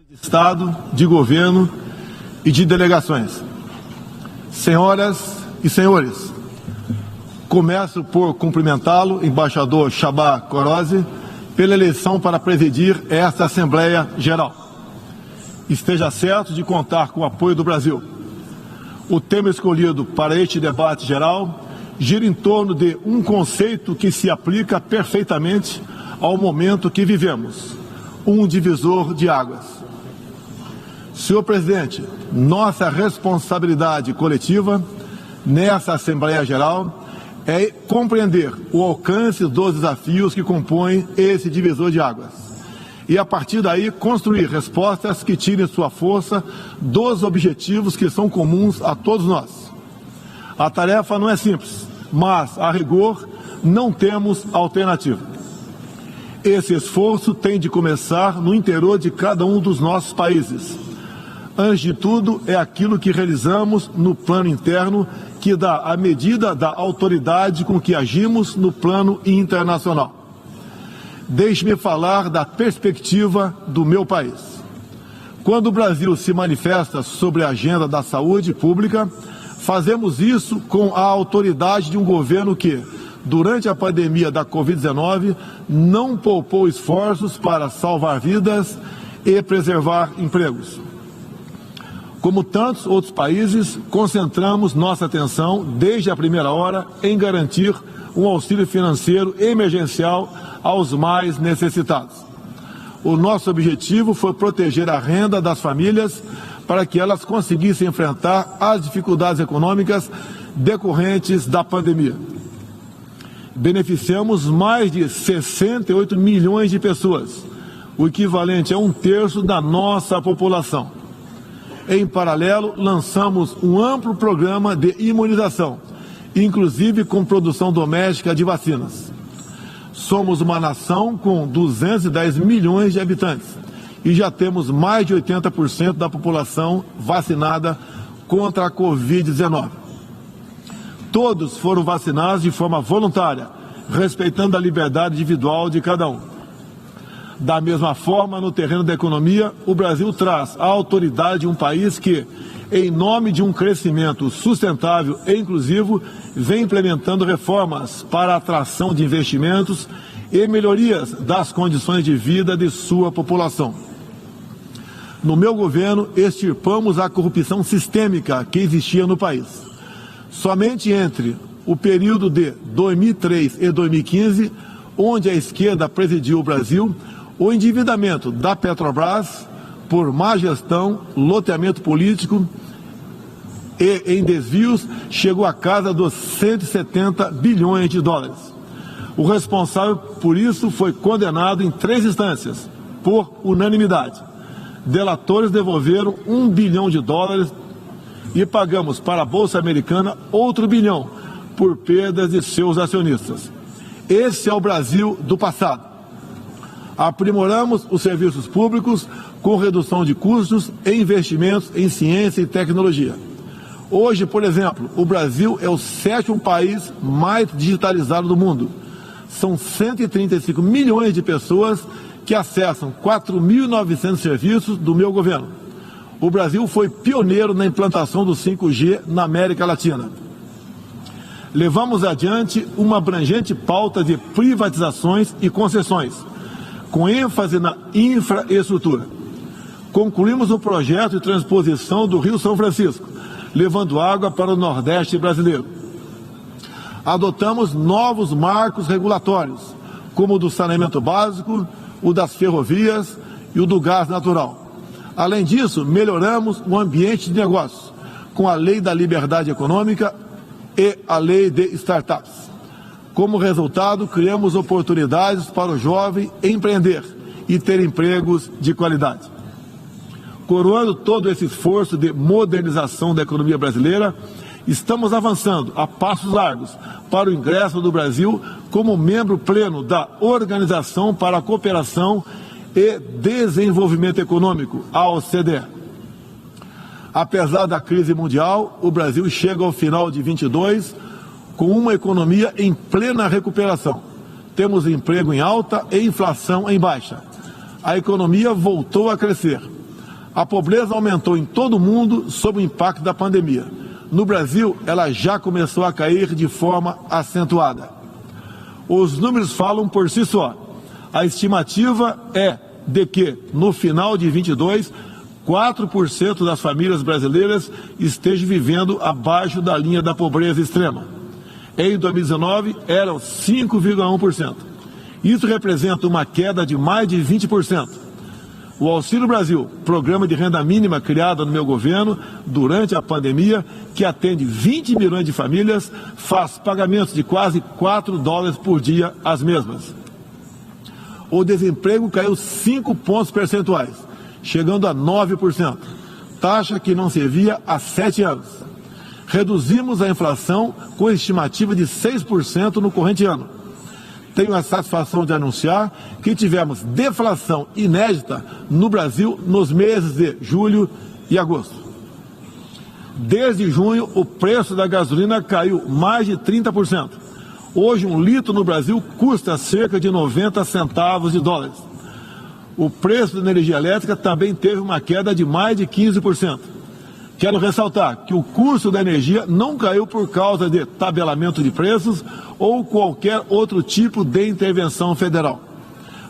de Estado, de governo e de delegações. Senhoras e senhores, começo por cumprimentá-lo, embaixador Csaba Kőrösi, pela eleição para presidir esta Assembleia Geral. Esteja certo de contar com o apoio do Brasil. O tema escolhido para este debate geral gira em torno de um conceito que se aplica perfeitamente ao momento que vivemos, um divisor de águas. Senhor presidente, nossa responsabilidade coletiva nessa Assembleia Geral é compreender o alcance dos desafios que compõem esse divisor de águas e, a partir daí, construir respostas que tirem sua força dos objetivos que são comuns a todos nós. A tarefa não é simples, mas, a rigor, não temos alternativa. Esse esforço tem de começar no interior de cada um dos nossos países. Antes de tudo, é aquilo que realizamos no plano interno que dá a medida da autoridade com que agimos no plano internacional. Deixe-me falar da perspectiva do meu país. Quando o Brasil se manifesta sobre a agenda da saúde pública, fazemos isso com a autoridade de um governo que, durante a pandemia da Covid-19, não poupou esforços para salvar vidas e preservar empregos. Como tantos outros países, concentramos nossa atenção, desde a primeira hora, em garantir um auxílio financeiro emergencial aos mais necessitados. O nosso objetivo foi proteger a renda das famílias para que elas conseguissem enfrentar as dificuldades econômicas decorrentes da pandemia. Beneficiamos mais de 68 milhões de pessoas, o equivalente a 1/3 da nossa população. Em paralelo, lançamos um amplo programa de imunização, inclusive com produção doméstica de vacinas. Somos uma nação com 210 milhões de habitantes e já temos mais de 80% da população vacinada contra a Covid-19. Todos foram vacinados de forma voluntária, respeitando a liberdade individual de cada um. Da mesma forma, no terreno da economia, o Brasil traz a autoridade de um país que, em nome de um crescimento sustentável e inclusivo, vem implementando reformas para a atração de investimentos e melhorias das condições de vida de sua população. No meu governo, extirpamos a corrupção sistêmica que existia no país. Somente entre o período de 2003 e 2015, onde a esquerda presidiu o Brasil, o endividamento da Petrobras, por má gestão, loteamento político e em desvios, chegou à casa dos 170 bilhões de dólares. O responsável por isso foi condenado em 3 instâncias, por unanimidade. Delatores devolveram $1 bilhão e pagamos para a Bolsa Americana outro $1 bilhão por perdas de seus acionistas. Esse é o Brasil do passado. Aprimoramos os serviços públicos com redução de custos e investimentos em ciência e tecnologia. Hoje, por exemplo, o Brasil é o 7º país mais digitalizado do mundo. São 135 milhões de pessoas que acessam 4.900 serviços do meu governo. O Brasil foi pioneiro na implantação do 5G na América Latina. Levamos adiante uma abrangente pauta de privatizações e concessões, com ênfase na infraestrutura. Concluímos o projeto de transposição do Rio São Francisco, levando água para o Nordeste brasileiro. Adotamos novos marcos regulatórios, como o do saneamento básico, o das ferrovias e o do gás natural. Além disso, melhoramos o ambiente de negócios, com a Lei da Liberdade Econômica e a Lei de Startups. Como resultado, criamos oportunidades para o jovem empreender e ter empregos de qualidade. Coroando todo esse esforço de modernização da economia brasileira, estamos avançando a passos largos para o ingresso do Brasil como membro pleno da Organização para a Cooperação e Desenvolvimento Econômico, a OCDE. Apesar da crise mundial, o Brasil chega ao final de 2022 com uma economia em plena recuperação. Temos emprego em alta e inflação em baixa. A economia voltou a crescer. A pobreza aumentou em todo o mundo sob o impacto da pandemia. No Brasil, ela já começou a cair de forma acentuada. Os números falam por si só. A estimativa é de que, no final de 22, 4% das famílias brasileiras estejam vivendo abaixo da linha da pobreza extrema. Em 2019, eram 5,1%. Isso representa uma queda de mais de 20%. O Auxílio Brasil, programa de renda mínima criado no meu governo durante a pandemia, que atende 20 milhões de famílias, faz pagamentos de quase $4 por dia às mesmas. O desemprego caiu 5 pontos percentuais, chegando a 9%, taxa que não se via há 7 anos. Reduzimos a inflação com estimativa de 6% no corrente ano. Tenho a satisfação de anunciar que tivemos deflação inédita no Brasil nos meses de julho e agosto. Desde junho, o preço da gasolina caiu mais de 30%. Hoje, um litro no Brasil custa cerca de 90 centavos de dólares. O preço da energia elétrica também teve uma queda de mais de 15%. Quero ressaltar que o custo da energia não caiu por causa de tabelamento de preços ou qualquer outro tipo de intervenção federal.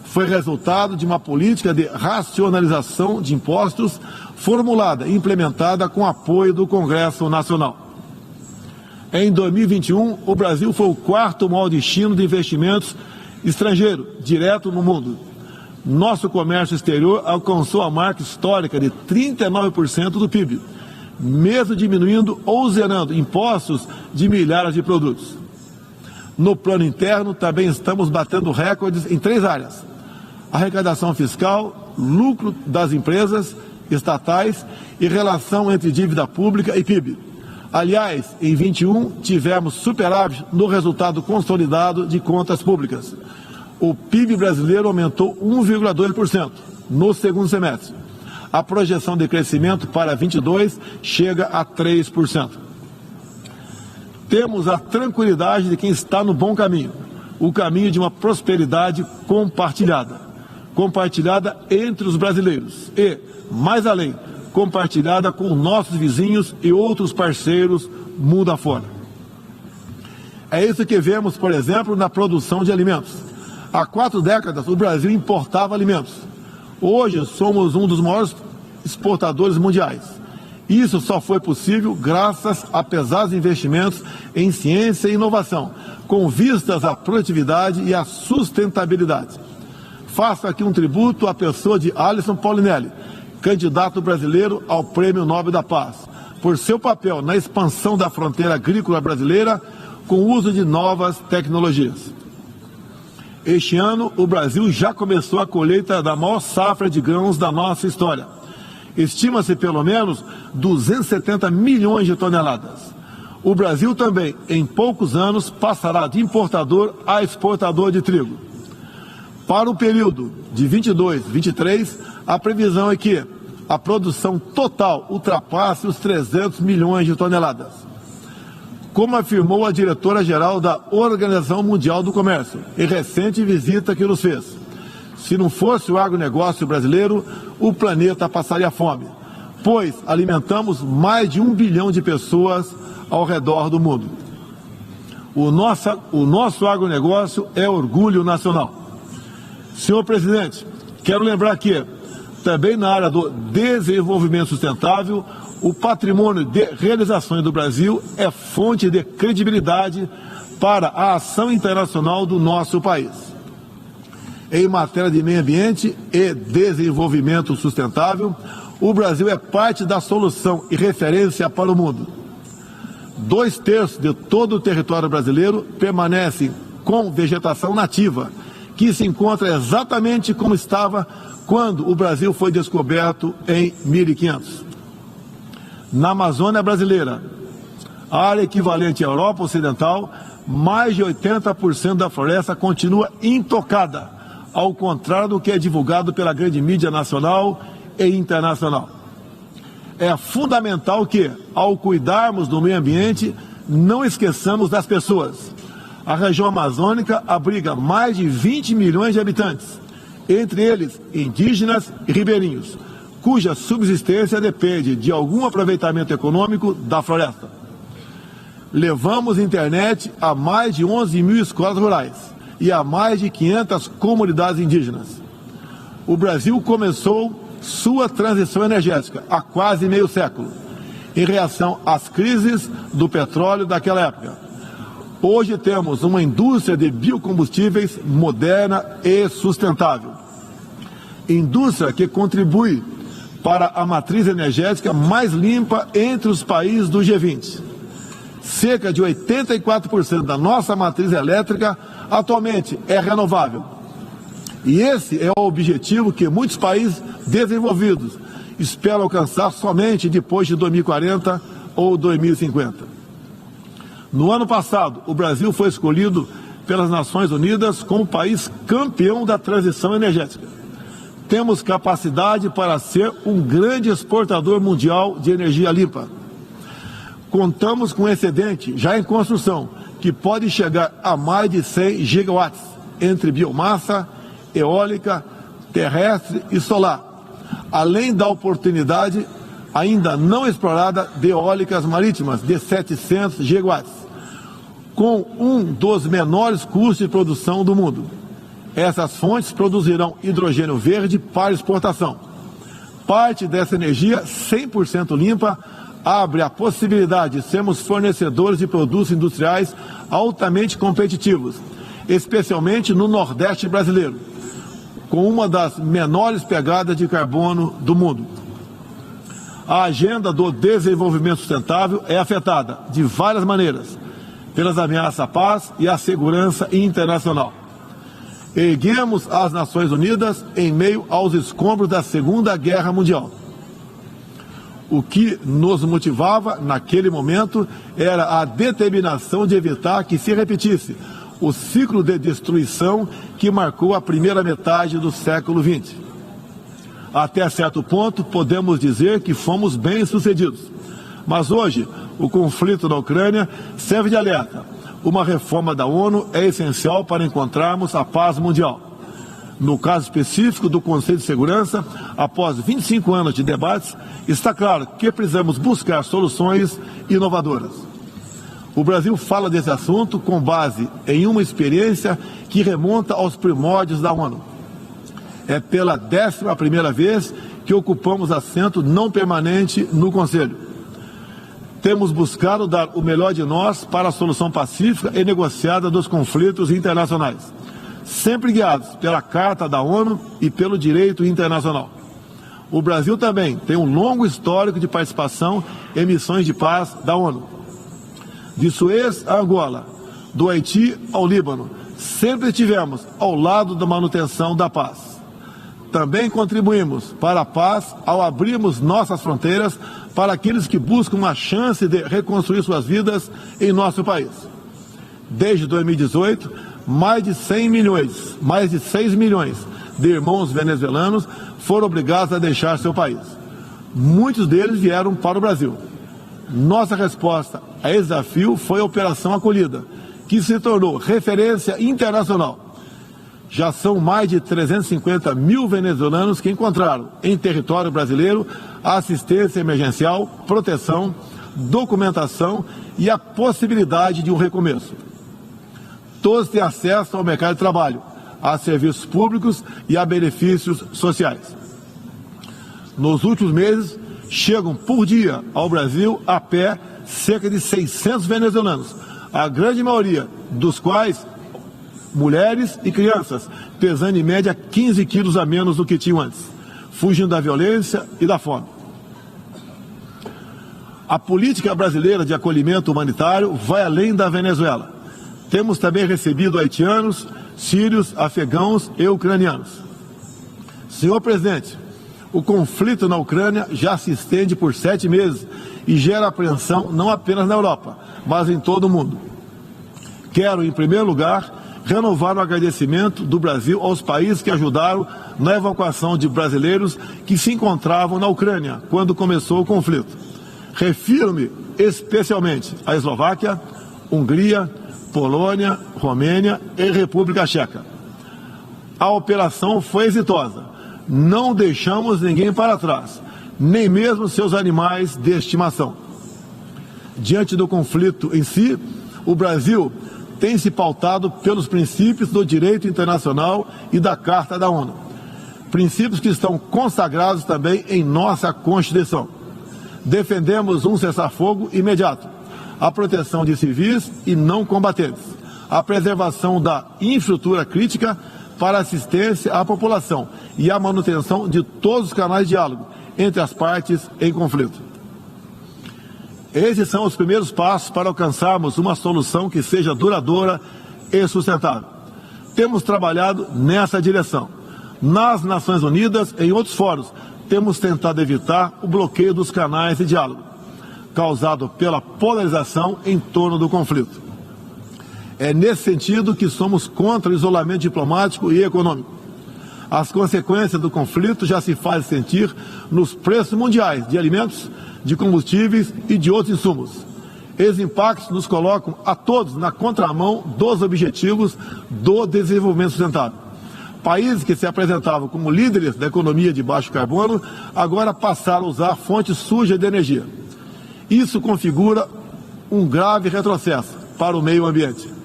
Foi resultado de uma política de racionalização de impostos formulada e implementada com apoio do Congresso Nacional. Em 2021, o Brasil foi o quarto maior destino de investimentos estrangeiros direto no mundo. Nosso comércio exterior alcançou a marca histórica de 39% do PIB, mesmo diminuindo ou zerando impostos de milhares de produtos. No plano interno, também estamos batendo recordes em 3 áreas: arrecadação fiscal, lucro das empresas estatais e relação entre dívida pública e PIB. Aliás, em 21, tivemos superávit no resultado consolidado de contas públicas. O PIB brasileiro aumentou 1,2% no segundo semestre. A projeção de crescimento para 22 chega a 3%. Temos a tranquilidade de quem está no bom caminho, o caminho de uma prosperidade compartilhada. Compartilhada entre os brasileiros e, mais além, compartilhada com nossos vizinhos e outros parceiros mundo afora. É isso que vemos, por exemplo, na produção de alimentos. Há 4 décadas, o Brasil importava alimentos. Hoje, somos um dos maiores exportadores mundiais. Isso só foi possível graças a pesados investimentos em ciência e inovação, com vistas à produtividade e à sustentabilidade. Faço aqui um tributo à pessoa de Alisson Paulinelli, candidato brasileiro ao Prêmio Nobel da Paz, por seu papel na expansão da fronteira agrícola brasileira com o uso de novas tecnologias. Este ano, o Brasil já começou a colheita da maior safra de grãos da nossa história. Estima-se pelo menos 270 milhões de toneladas. O Brasil também, em poucos anos, passará de importador a exportador de trigo. Para o período de 22-23, a previsão é que a produção total ultrapasse os 300 milhões de toneladas. Como afirmou a diretora-geral da Organização Mundial do Comércio, em recente visita que nos fez, se não fosse o agronegócio brasileiro, o planeta passaria fome, pois alimentamos mais de 1 bilhão de pessoas ao redor do mundo. O nosso agronegócio é orgulho nacional. Senhor presidente, quero lembrar que, também na área do desenvolvimento sustentável, o patrimônio de realizações do Brasil é fonte de credibilidade para a ação internacional do nosso país. Em matéria de meio ambiente e desenvolvimento sustentável, o Brasil é parte da solução e referência para o mundo. 2/3 de todo o território brasileiro permanece com vegetação nativa, que se encontra exatamente como estava quando o Brasil foi descoberto em 1500. Na Amazônia brasileira, área equivalente à Europa Ocidental, mais de 80% da floresta continua intocada, ao contrário do que é divulgado pela grande mídia nacional e internacional. É fundamental que, ao cuidarmos do meio ambiente, não esqueçamos das pessoas. A região amazônica abriga mais de 20 milhões de habitantes, entre eles indígenas e ribeirinhos, cuja subsistência depende de algum aproveitamento econômico da floresta. Levamos internet a mais de 11 mil escolas rurais e a mais de 500 comunidades indígenas. O Brasil começou sua transição energética há quase meio século, em reação às crises do petróleo daquela época. Hoje temos uma indústria de biocombustíveis moderna e sustentável. Indústria que contribui para a matriz energética mais limpa entre os países do G20. Cerca de 84% da nossa matriz elétrica atualmente é renovável. E esse é o objetivo que muitos países desenvolvidos esperam alcançar somente depois de 2040 ou 2050. No ano passado, o Brasil foi escolhido pelas Nações Unidas como país campeão da transição energética. Temos capacidade para ser um grande exportador mundial de energia limpa. Contamos com um excedente já em construção, que pode chegar a mais de 100 gigawatts, entre biomassa, eólica, terrestre e solar, além da oportunidade ainda não explorada de eólicas marítimas de 700 gigawatts, com um dos menores custos de produção do mundo. Essas fontes produzirão hidrogênio verde para exportação. Parte dessa energia 100% limpa abre a possibilidade de sermos fornecedores de produtos industriais altamente competitivos, especialmente no Nordeste brasileiro, com uma das menores pegadas de carbono do mundo. A agenda do desenvolvimento sustentável é afetada de várias maneiras pelas ameaças à paz e à segurança internacional. Erguemos as Nações Unidas em meio aos escombros da Segunda Guerra Mundial. O que nos motivava naquele momento era a determinação de evitar que se repetisse o ciclo de destruição que marcou a primeira metade do século XX. Até certo ponto, podemos dizer que fomos bem-sucedidos. Mas hoje, o conflito na Ucrânia serve de alerta. Uma reforma da ONU é essencial para encontrarmos a paz mundial. No caso específico do Conselho de Segurança, após 25 anos de debates, está claro que precisamos buscar soluções inovadoras. O Brasil fala desse assunto com base em uma experiência que remonta aos primórdios da ONU. É pela 11ª vez que ocupamos assento não permanente no Conselho. Temos buscado dar o melhor de nós para a solução pacífica e negociada dos conflitos internacionais, sempre guiados pela Carta da ONU e pelo direito internacional. O Brasil também tem um longo histórico de participação em missões de paz da ONU. De Suez a Angola, do Haiti ao Líbano, sempre estivemos ao lado da manutenção da paz. Também contribuímos para a paz ao abrirmos nossas fronteiras para aqueles que buscam uma chance de reconstruir suas vidas em nosso país. Desde 2018, mais de 6 milhões de irmãos venezuelanos foram obrigados a deixar seu país. Muitos deles vieram para o Brasil. Nossa resposta a esse desafio foi a Operação Acolhida, que se tornou referência internacional. Já são mais de 350 mil venezuelanos que encontraram em território brasileiro assistência emergencial, proteção, documentação e a possibilidade de um recomeço. Todos têm acesso ao mercado de trabalho, a serviços públicos e a benefícios sociais. Nos últimos meses, chegam por dia ao Brasil a pé cerca de 600 venezuelanos, a grande maioria dos quais mulheres e crianças, pesando em média 15 quilos a menos do que tinham antes, fugindo da violência e da fome. A política brasileira de acolhimento humanitário vai além da Venezuela. Temos também recebido haitianos, sírios, afegãos e ucranianos. Senhor presidente, o conflito na Ucrânia já se estende por 7 meses e gera apreensão não apenas na Europa, mas em todo o mundo. Quero, em primeiro lugar, renovar o agradecimento do Brasil aos países que ajudaram na evacuação de brasileiros que se encontravam na Ucrânia quando começou o conflito. Refiro-me especialmente à Eslováquia, Hungria, Polônia, Romênia e República Tcheca. A operação foi exitosa, Não deixamos ninguém para trás, nem mesmo seus animais de estimação. Diante do conflito em si, o Brasil tem se pautado pelos princípios do direito internacional e da Carta da ONU. Princípios que estão consagrados também em nossa Constituição. Defendemos um cessar-fogo imediato, a proteção de civis e não combatentes, a preservação da infraestrutura crítica para assistência à população e a manutenção de todos os canais de diálogo entre as partes em conflito. Esses são os primeiros passos para alcançarmos uma solução que seja duradoura e sustentável. Temos trabalhado nessa direção. Nas Nações Unidas e em outros fóruns, temos tentado evitar o bloqueio dos canais de diálogo, causado pela polarização em torno do conflito. É nesse sentido que somos contra o isolamento diplomático e econômico. As consequências do conflito já se fazem sentir nos preços mundiais de alimentos, de combustíveis e de outros insumos. Esses impactos nos colocam a todos na contramão dos objetivos do desenvolvimento sustentável. Países que se apresentavam como líderes da economia de baixo carbono, agora passaram a usar fontes sujas de energia. Isso configura um grave retrocesso para o meio ambiente.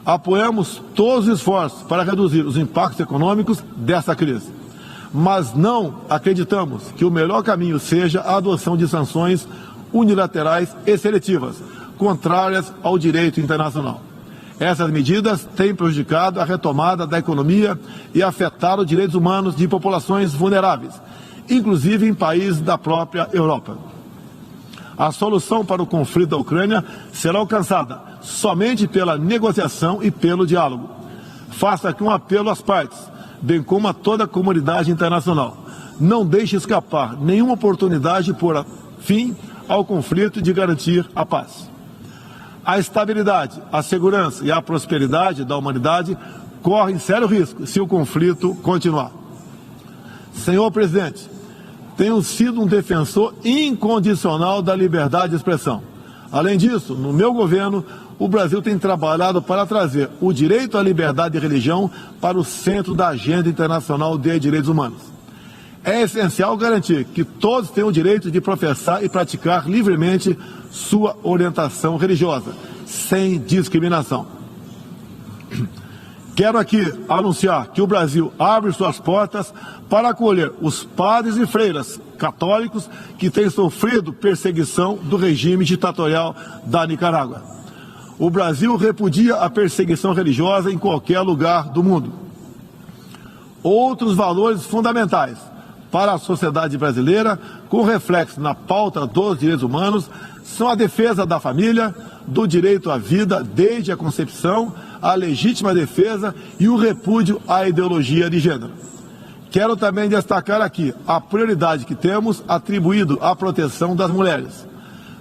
Apoiamos todos os esforços para reduzir os impactos econômicos dessa crise, mas não acreditamos que o melhor caminho seja a adoção de sanções unilaterais e seletivas, contrárias ao direito internacional. Essas medidas têm prejudicado a retomada da economia e afetado os direitos humanos de populações vulneráveis, inclusive em países da própria Europa. A solução para o conflito da Ucrânia será alcançada somente pela negociação e pelo diálogo. Faço aqui um apelo às partes, bem como a toda a comunidade internacional. Não deixe escapar nenhuma oportunidade de pôr fim ao conflito e de garantir a paz. A estabilidade, a segurança e a prosperidade da humanidade correm sério risco se o conflito continuar. Senhor presidente, tenho sido um defensor incondicional da liberdade de expressão. Além disso, no meu governo, o Brasil tem trabalhado para trazer o direito à liberdade de religião para o centro da agenda internacional de direitos humanos. É essencial garantir que todos tenham o direito de professar e praticar livremente sua orientação religiosa, sem discriminação. Quero aqui anunciar que o Brasil abre suas portas para acolher os padres e freiras católicos que têm sofrido perseguição do regime ditatorial da Nicarágua. O Brasil repudia a perseguição religiosa em qualquer lugar do mundo. Outros valores fundamentais para a sociedade brasileira, com reflexo na pauta dos direitos humanos, são a defesa da família, do direito à vida desde a concepção, a legítima defesa e o repúdio à ideologia de gênero. Quero também destacar aqui a prioridade que temos atribuído à proteção das mulheres.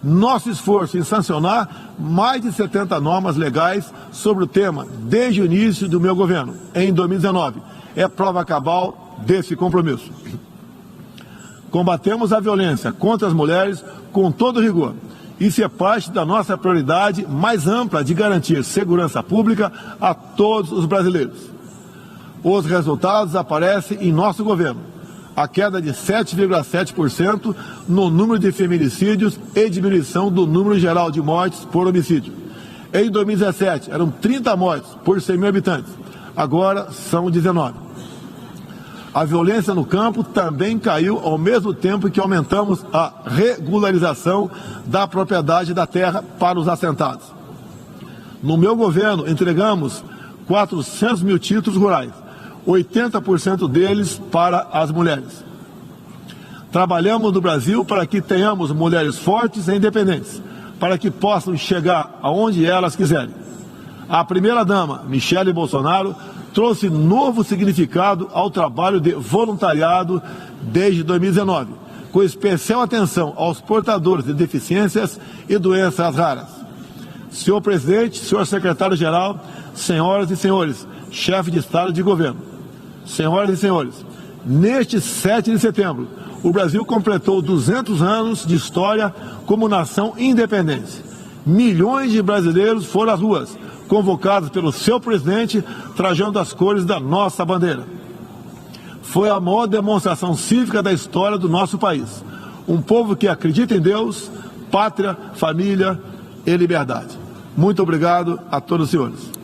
Nosso esforço em sancionar mais de 70 normas legais sobre o tema desde o início do meu governo, em 2019, é prova cabal desse compromisso. Combatemos a violência contra as mulheres com todo rigor. Isso é parte da nossa prioridade mais ampla de garantir segurança pública a todos os brasileiros. Os resultados aparecem em nosso governo. A queda de 7,7% no número de feminicídios e diminuição do número geral de mortes por homicídio. Em 2017, eram 30 mortes por 100 mil habitantes. Agora são 19. A violência no campo também caiu ao mesmo tempo que aumentamos a regularização da propriedade da terra para os assentados. No meu governo, entregamos 400 mil títulos rurais, 80% deles para as mulheres. Trabalhamos no Brasil para que tenhamos mulheres fortes e independentes, para que possam chegar aonde elas quiserem. A primeira-dama, Michele Bolsonaro, trouxe novo significado ao trabalho de voluntariado desde 2019, com especial atenção aos portadores de deficiências e doenças raras. Senhor presidente, senhor secretário-geral, senhoras e senhores, chefe de Estado e de governo, senhoras e senhores, neste 7 de setembro, o Brasil completou 200 anos de história como nação independente. Milhões de brasileiros foram às ruas, convocados pelo seu presidente, trajando as cores da nossa bandeira. foi a maior demonstração cívica da história do nosso país. Um povo que acredita em Deus, pátria, família e liberdade. Muito obrigado a todos os senhores.